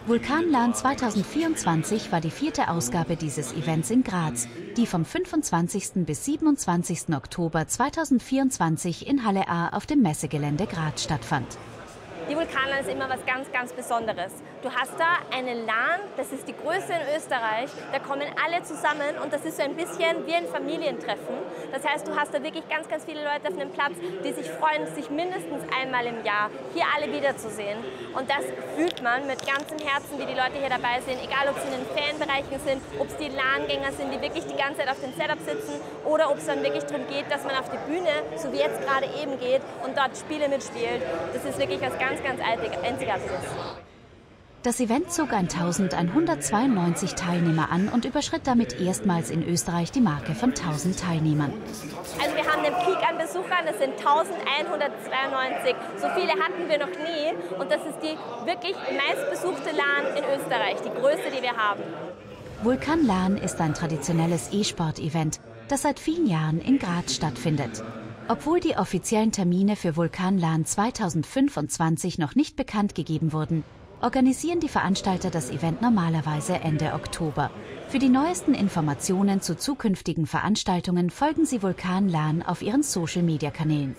Vulkan LAN 2024 war die 4. Ausgabe dieses Events in Graz, die vom 25. bis 27. Oktober 2024 in Halle A auf dem Messegelände Graz stattfand. Die Vulkan LAN ist immer was ganz, ganz Besonderes. Du hast da eine LAN, das ist die größte in Österreich, da kommen alle zusammen und das ist so ein bisschen wie ein Familientreffen. Das heißt, du hast da wirklich ganz, ganz viele Leute auf einem Platz, die sich freuen, sich mindestens einmal im Jahr hier alle wiederzusehen. Und das fühlt man mit ganzem Herzen, wie die Leute hier dabei sind, egal ob sie in den Fanbereichen sind, ob es die LAN-Gänger sind, die wirklich die ganze Zeit auf dem Setup sitzen oder ob es dann wirklich darum geht, dass man auf die Bühne, so wie jetzt gerade eben geht, und dort Spiele mitspielt. Das ist wirklich was ganz, ganz Einzigartiges. Das Event zog 1192 Teilnehmer an und überschritt damit erstmals in Österreich die Marke von 1000 Teilnehmern. Also wir haben den Peak an Besuchern, das sind 1192. So viele hatten wir noch nie und das ist die wirklich meistbesuchte LAN in Österreich, die größte, die wir haben. Vulkan LAN ist ein traditionelles E-Sport-Event, das seit vielen Jahren in Graz stattfindet. Obwohl die offiziellen Termine für Vulkan LAN 2025 noch nicht bekannt gegeben wurden, organisieren die Veranstalter das Event normalerweise Ende Oktober. Für die neuesten Informationen zu zukünftigen Veranstaltungen folgen Sie Vulkan LAN auf ihren Social-Media-Kanälen.